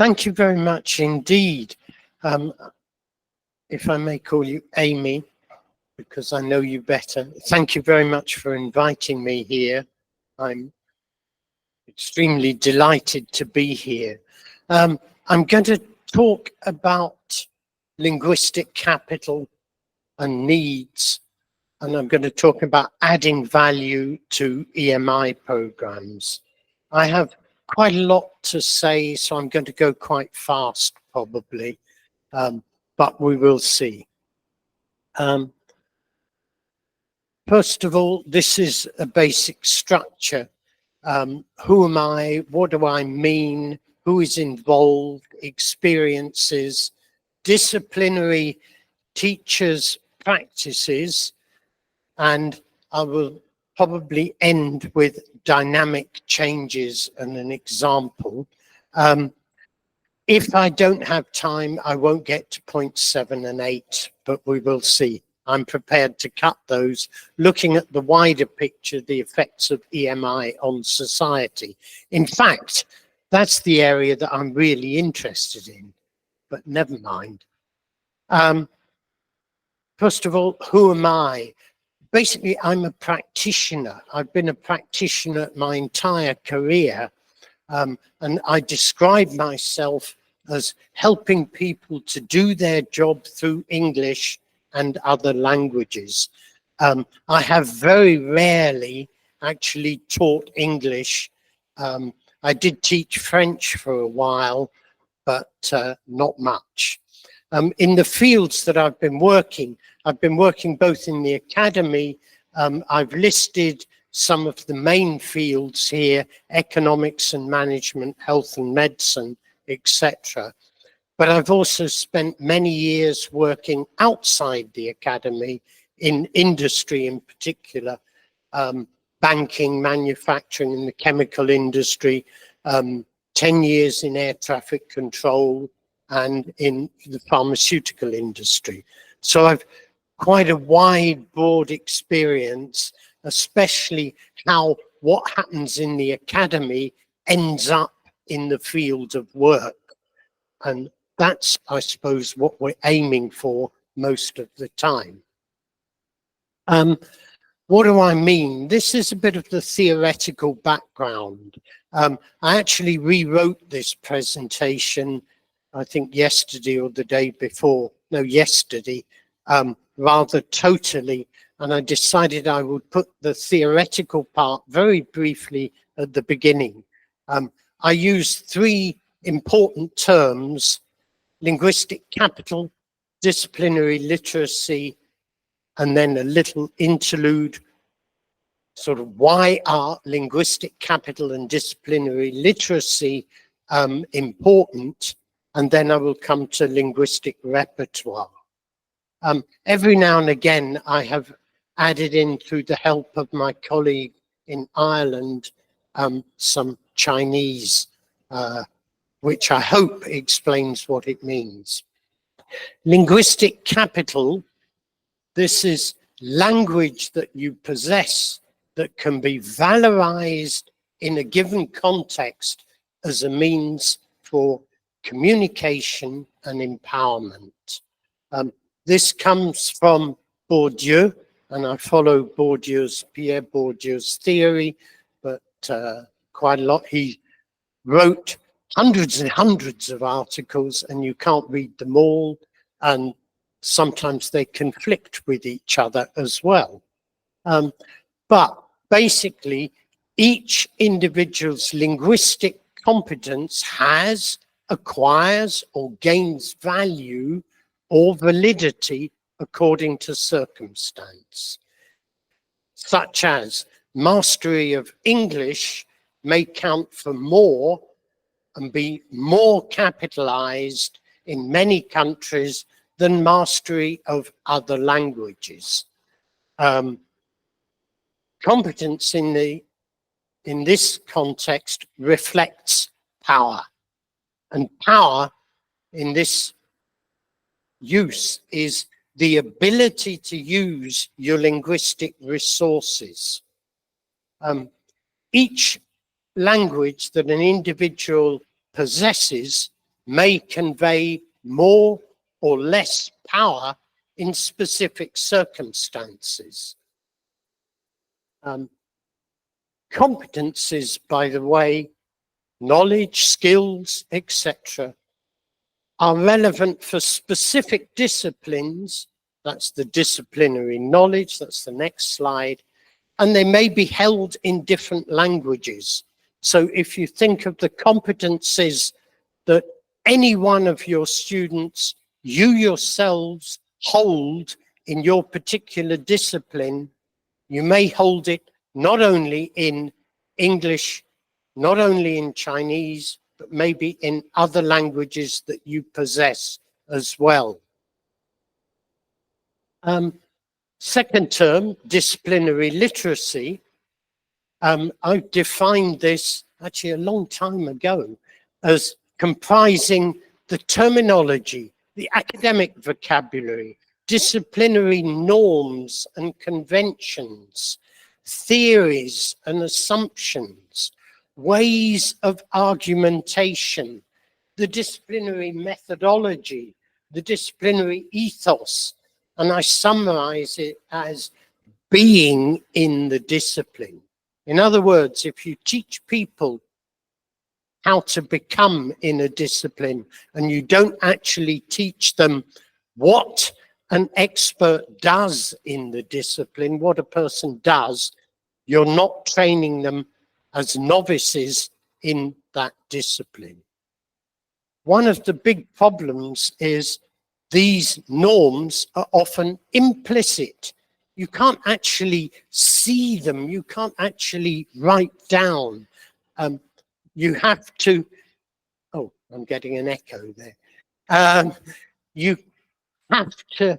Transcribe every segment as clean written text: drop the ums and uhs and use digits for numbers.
Thank you very much indeed. If I may call you Amy, because I know you better. Thank you very much for inviting me here. I'm extremely delighted to be here. I'm going to talk about linguistic capital and needs, and I'm going to talk about adding value to EMI programs. I have quite a lot to say, so I'm going to go quite fast probably, but we will see. First of all, this is a basic structure. Who am I? What do I mean? Who is involved? Experiences, disciplinary teachers' practices, and I will probably end with dynamic changes and an example. If I don't have time, I won't get to points 7 and 8, but we will see. I'm prepared to cut those, looking at the wider picture, the effects of EMI on society. In fact, that's the area that I'm really interested in, but never mind. First of all, who am I? Basically, I'm a practitioner. I've been a practitioner my entire career, and I describe myself as helping people to do their job through English and other languages. I have very rarely actually taught English. I did teach French for a while, but not much. In the fields that I've been working both in the academy. I've listed some of the main fields here: economics and management, health and medicine, etc. But I've also spent many years working outside the academy in industry, in particular, banking, manufacturing, and the chemical industry, 10 years in air traffic control and in the pharmaceutical industry. So I've quite a wide, broad experience, especially how what happens in the academy ends up in the field of work. And that's, I suppose, what we're aiming for most of the time. What do I mean? This is a bit of the theoretical background. I actually rewrote this presentation, I think yesterday or the day before, no, yesterday, rather totally, and I decided I would put the theoretical part very briefly at the beginning. I used 3 important terms: linguistic capital, disciplinary literacy, and then a little interlude, sort of why are linguistic capital and disciplinary literacy important, and then I will come to linguistic repertoire. Every now and again, I have added in, through the help of my colleague in Ireland, some Chinese, which I hope explains what it means. Linguistic capital, this is language that you possess that can be valorized in a given context as a means for communication and empowerment. This comes from Bourdieu, and I follow Pierre Bourdieu's theory, but quite a lot. He wrote hundreds and hundreds of articles, and you can't read them all, and sometimes they conflict with each other as well. But basically, each individual's linguistic competence has, acquires, or gains value or validity according to circumstance, such as mastery of English may count for more and be more capitalized in many countries than mastery of other languages. Competence in this context reflects power, and power in this use is the ability to use your linguistic resources. Each language that an individual possesses may convey more or less power in specific circumstances. Competencies, by the way, knowledge, skills, etc., are relevant for specific disciplines. That's the disciplinary knowledge, that's the next slide, and they may be held in different languages. So if you think of the competencies that any one of your students, you yourselves hold in your particular discipline, you may hold it not only in English, not only in Chinese, but maybe in other languages that you possess as well. Second term, disciplinary literacy. I defined this actually a long time ago as comprising the terminology, the academic vocabulary, disciplinary norms and conventions, theories and assumptions, ways of argumentation, the disciplinary methodology, the disciplinary ethos, and I summarize it as being in the discipline. In other words, if you teach people how to become in a discipline and you don't actually teach them what an expert does in the discipline, what a person does, you're not training them as novices in that discipline. One of the big problems is these norms are often implicit. You can't actually see them. You can't actually write down. You have to, oh, I'm getting an echo there. You have to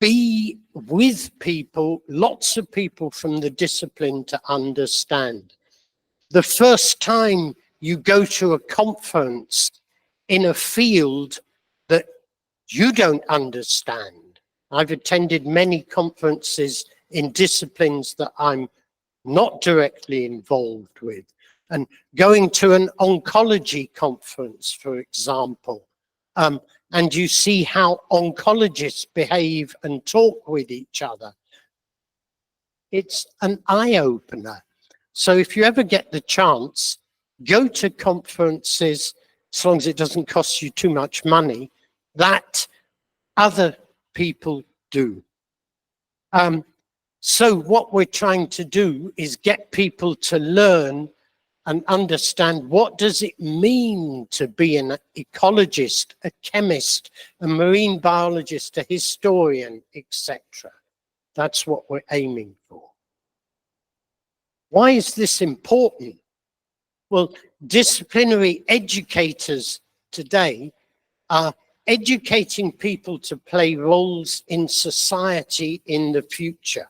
be with people, lots of people from the discipline to understand. The first time you go to a conference in a field that you don't understand, I've attended many conferences in disciplines that I'm not directly involved with. And going to an oncology conference, for example, and you see how oncologists behave and talk with each other. It's an eye-opener. So if you ever get the chance, go to conferences, as long as it doesn't cost you too much money, that other people do. So what we're trying to do is get people to learn and understand what does it mean to be an ecologist, a chemist, a marine biologist, a historian, etc. That's what we're aiming for. Why is this important? Well, disciplinary educators today are educating people to play roles in society in the future.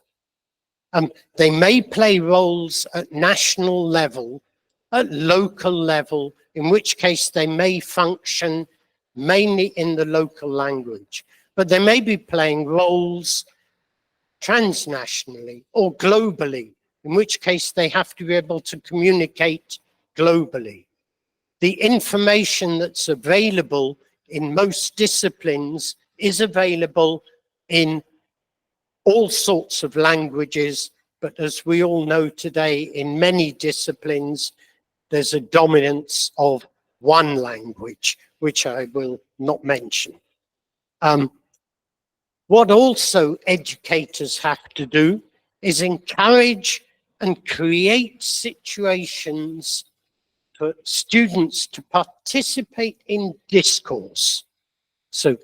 They may play roles at national level, at local level, in which case they may function mainly in the local language, but they may be playing roles transnationally or globally, in which case they have to be able to communicate globally. The information that's available in most disciplines is available in all sorts of languages, but as we all know today, in many disciplines, there's a dominance of one language, which I will not mention. What also educators have to do is encourage and create situations for students to participate in discourse. So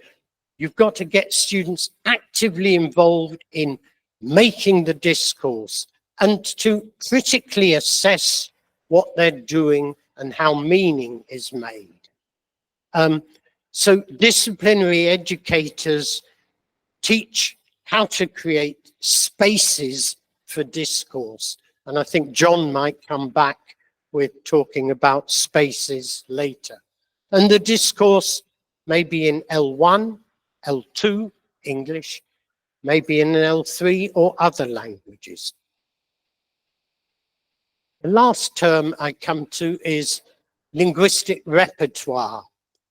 you've got to get students actively involved in making the discourse and to critically assess what they're doing and how meaning is made. So disciplinary educators teach how to create spaces for discourse. And I think John might come back with talking about spaces later. And the discourse may be in L1, L2, English, maybe in L3 or other languages. The last term I come to is linguistic repertoire.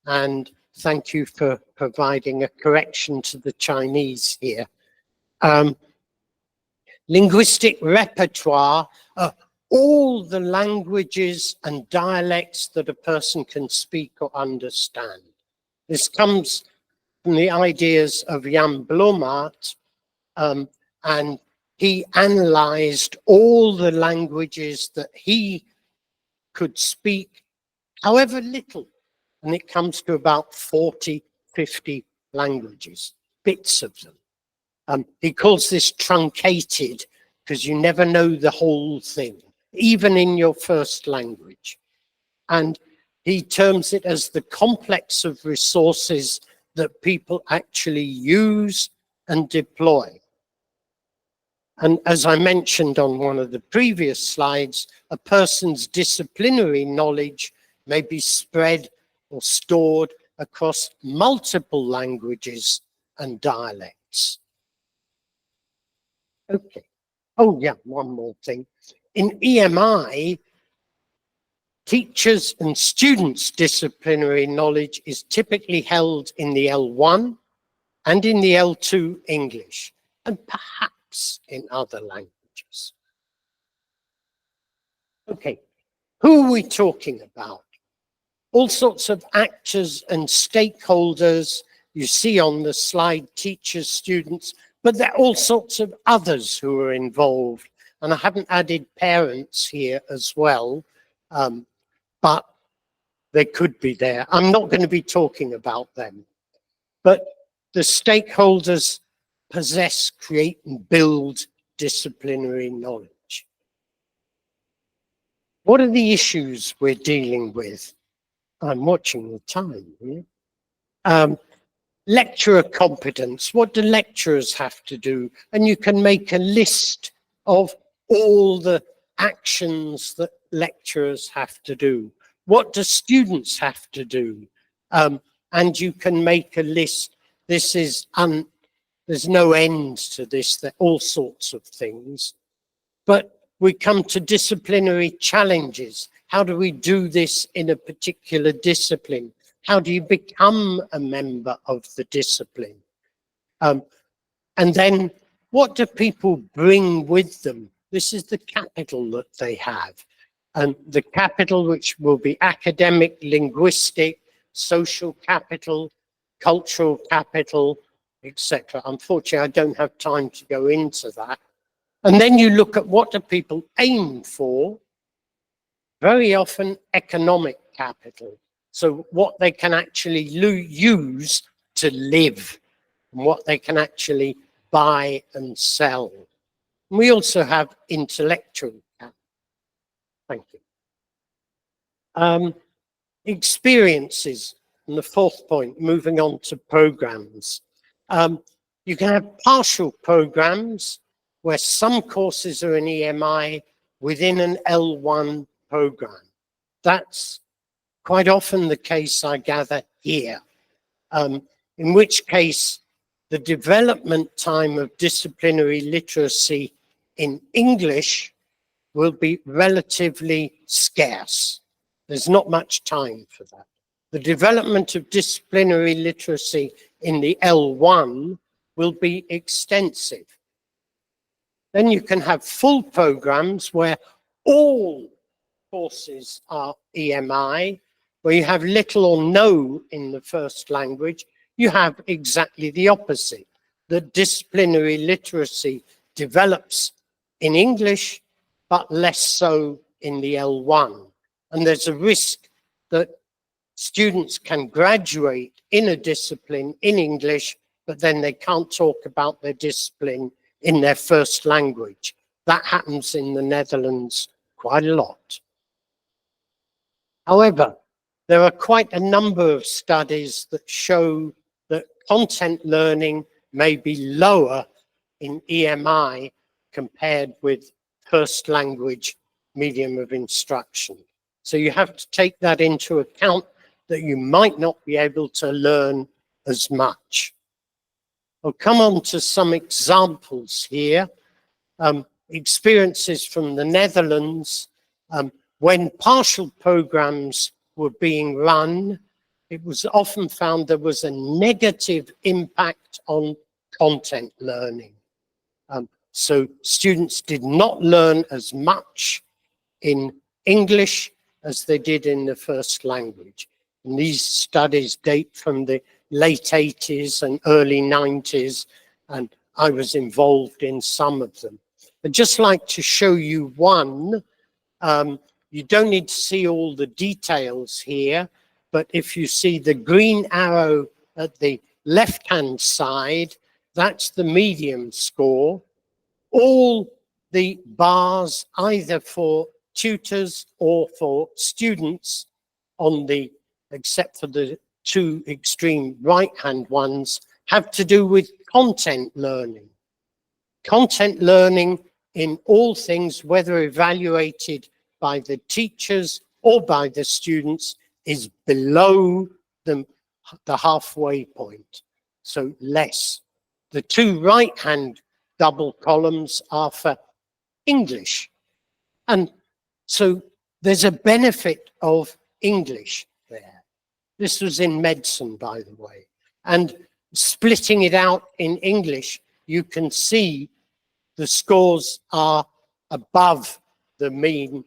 and thank you for providing a correction to the Chinese here. Linguistic repertoire are all the languages and dialects that a person can speak or understand. This comes from the ideas of Jan Blommaert, and he analyzed all the languages that he could speak, however little, and it comes to about 40, 50 languages, bits of them. He calls this truncated because you never know the whole thing, even in your first language. And he terms it as the complex of resources that people actually use and deploy. And as I mentioned on one of the previous slides, a person's disciplinary knowledge may be spread or stored across multiple languages and dialects. Okay. Oh yeah, one more thing. In EMI, teachers' and students' disciplinary knowledge is typically held in the L1 and in the L2 English, and perhaps in other languages. Okay, who are we talking about? All sorts of actors and stakeholders you see on the slide, teachers, students, but there are all sorts of others who are involved. And I haven't added parents here as well, but they could be there. I'm not going to be talking about them. But the stakeholders possess, create, and build disciplinary knowledge. What are the issues we're dealing with? I'm watching the time here. Lecturer competence. What do lecturers have to do? And you can make a list of all the actions that lecturers have to do. What do students have to do? And you can make a list. This is, there's no end to this, there are all sorts of things. But we come to disciplinary challenges. How do we do this in a particular discipline? How do you become a member of the discipline? And then what do people bring with them? This is the capital that they have. And the capital, which will be academic, linguistic, social capital, cultural capital, etc. Unfortunately, I don't have time to go into that. And then you look at what do people aim for? Very often economic capital. So what they can actually use to live, and what they can actually buy and sell. We also have intellectual capital. Thank you. Experiences, and the fourth point, moving on to programs. You can have partial programs where some courses are in EMI within an L1 program. That's quite often the case, I gather, here, in which case the development time of disciplinary literacy in English will be relatively scarce. There's not much time for that. The development of disciplinary literacy in the L1 will be extensive. Then you can have full programs where all courses are EMI, where you have little or no in the first language. You have exactly the opposite. The disciplinary literacy develops in English, but less so in the L1. And there's a risk that students can graduate in a discipline in English, but then they can't talk about their discipline in their first language. That happens in the Netherlands quite a lot. However, there are quite a number of studies that show that content learning may be lower in EMI compared with first language medium of instruction. So you have to take that into account, that you might not be able to learn as much. I'll come on to some examples here. Experiences from the Netherlands, when partial programs were being run, it was often found there was a negative impact on content learning. So students did not learn as much in English as they did in the first language. And these studies date from the late 80s and early 90s, and I was involved in some of them. I'd just like to show you one. You don't need to see all the details here, but if you see the green arrow at the left-hand side, that's the medium score. All the bars, either for tutors or for students on the, except for the two extreme right-hand ones, have to do with content learning. Content learning in all things, whether evaluated by the teachers or by the students, is below the halfway point, so less. The two right-hand double columns are for English. And so there's a benefit of English there. This was in medicine, by the way. And splitting it out in English, you can see the scores are above the mean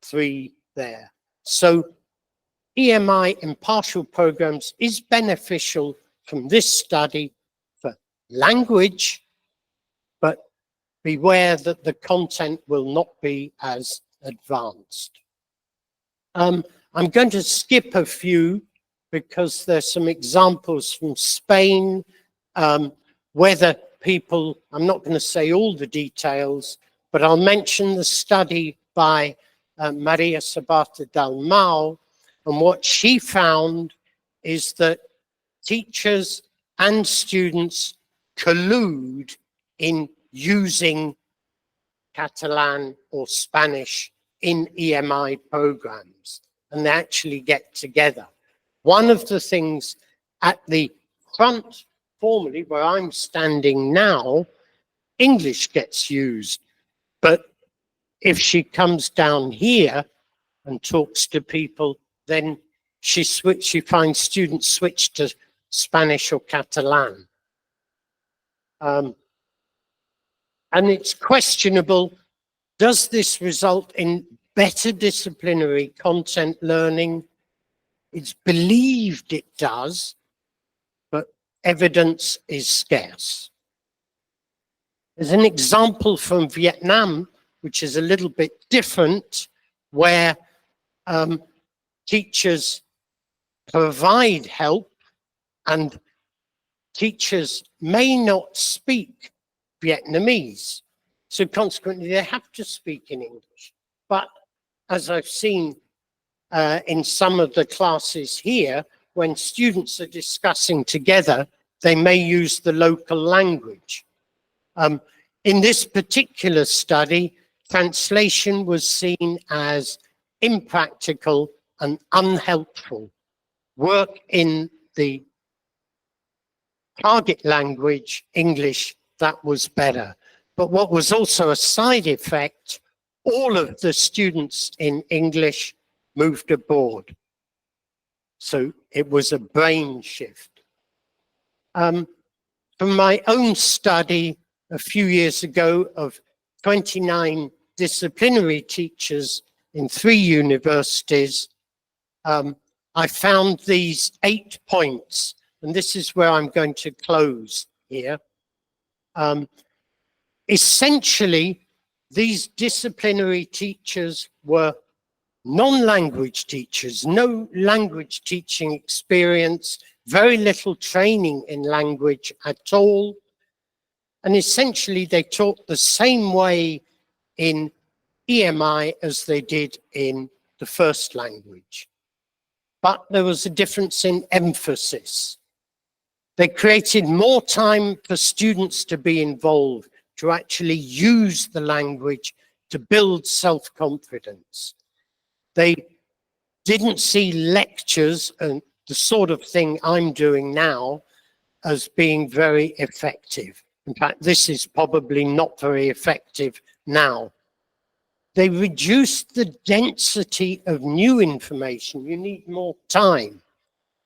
3 there. So EMI impartial programs is beneficial from this study for language, but beware that the content will not be as advanced. I'm going to skip a few because there's some examples from Spain, whether people, I'm not going to say all the details, but I'll mention the study by Maria Sabata Dalmau, and what she found is that teachers and students collude in using Catalan or Spanish in EMI programs, and they actually get together. One of the things at the front, formally, where I'm standing now, English gets used, but if she comes down here and talks to people, then she finds students switch to Spanish or Catalan. And it's questionable, does this result in better disciplinary content learning? It's believed it does, but evidence is scarce. There's an example from Vietnam, which is a little bit different, where teachers provide help and teachers may not speak Vietnamese. So consequently, they have to speak in English. But as I've seen in some of the classes here, when students are discussing together, they may use the local language. In this particular study, translation was seen as impractical and unhelpful. Work in the target language, English, that was better. But what was also a side effect, all of the students in English moved abroad. So it was a brain shift. From my own study a few years ago of 29 disciplinary teachers in 3 universities, I found these 8 points, and this is where I'm going to close here. Essentially, these disciplinary teachers were non-language teachers, no language teaching experience, very little training in language at all. And essentially, they taught the same way in EMI as they did in the first language. But there was a difference in emphasis. They created more time for students to be involved, to actually use the language to build self-confidence. They didn't see lectures and the sort of thing I'm doing now as being very effective. In fact, this is probably not very effective now. They reduced the density of new information. You need more time.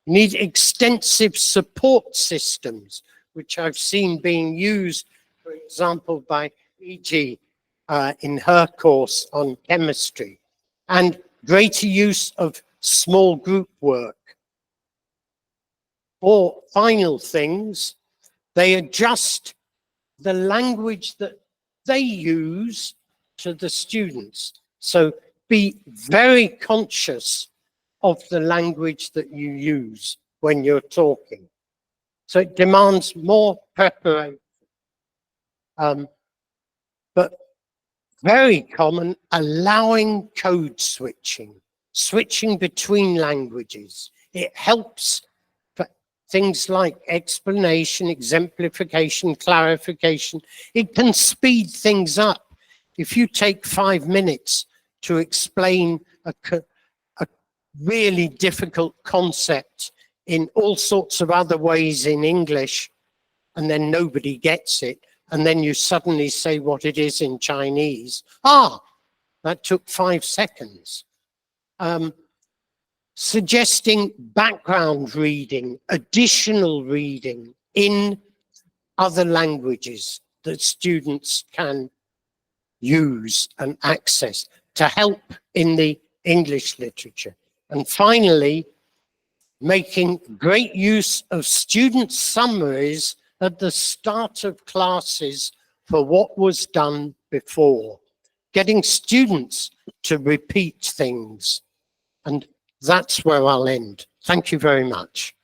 You need extensive support systems, which I've seen being used, for example, by E.G. In her course on chemistry, and greater use of small group work. Or final things, they adjust the language that they use to the students. So be very conscious of the language that you use when you're talking. So it demands more preparation. But very common, allowing code switching, switching between languages. It helps for things like explanation, exemplification, clarification. It can speed things up. If you take 5 minutes to explain a really difficult concept in all sorts of other ways in English, and then nobody gets it, and then you suddenly say what it is in Chinese. That took 5 seconds. Suggesting background reading, additional reading in other languages that students can use and access to help in the English literature. And finally, making great use of student summaries at the start of classes for what was done before, getting students to repeat things. And that's where I'll end. Thank you very much.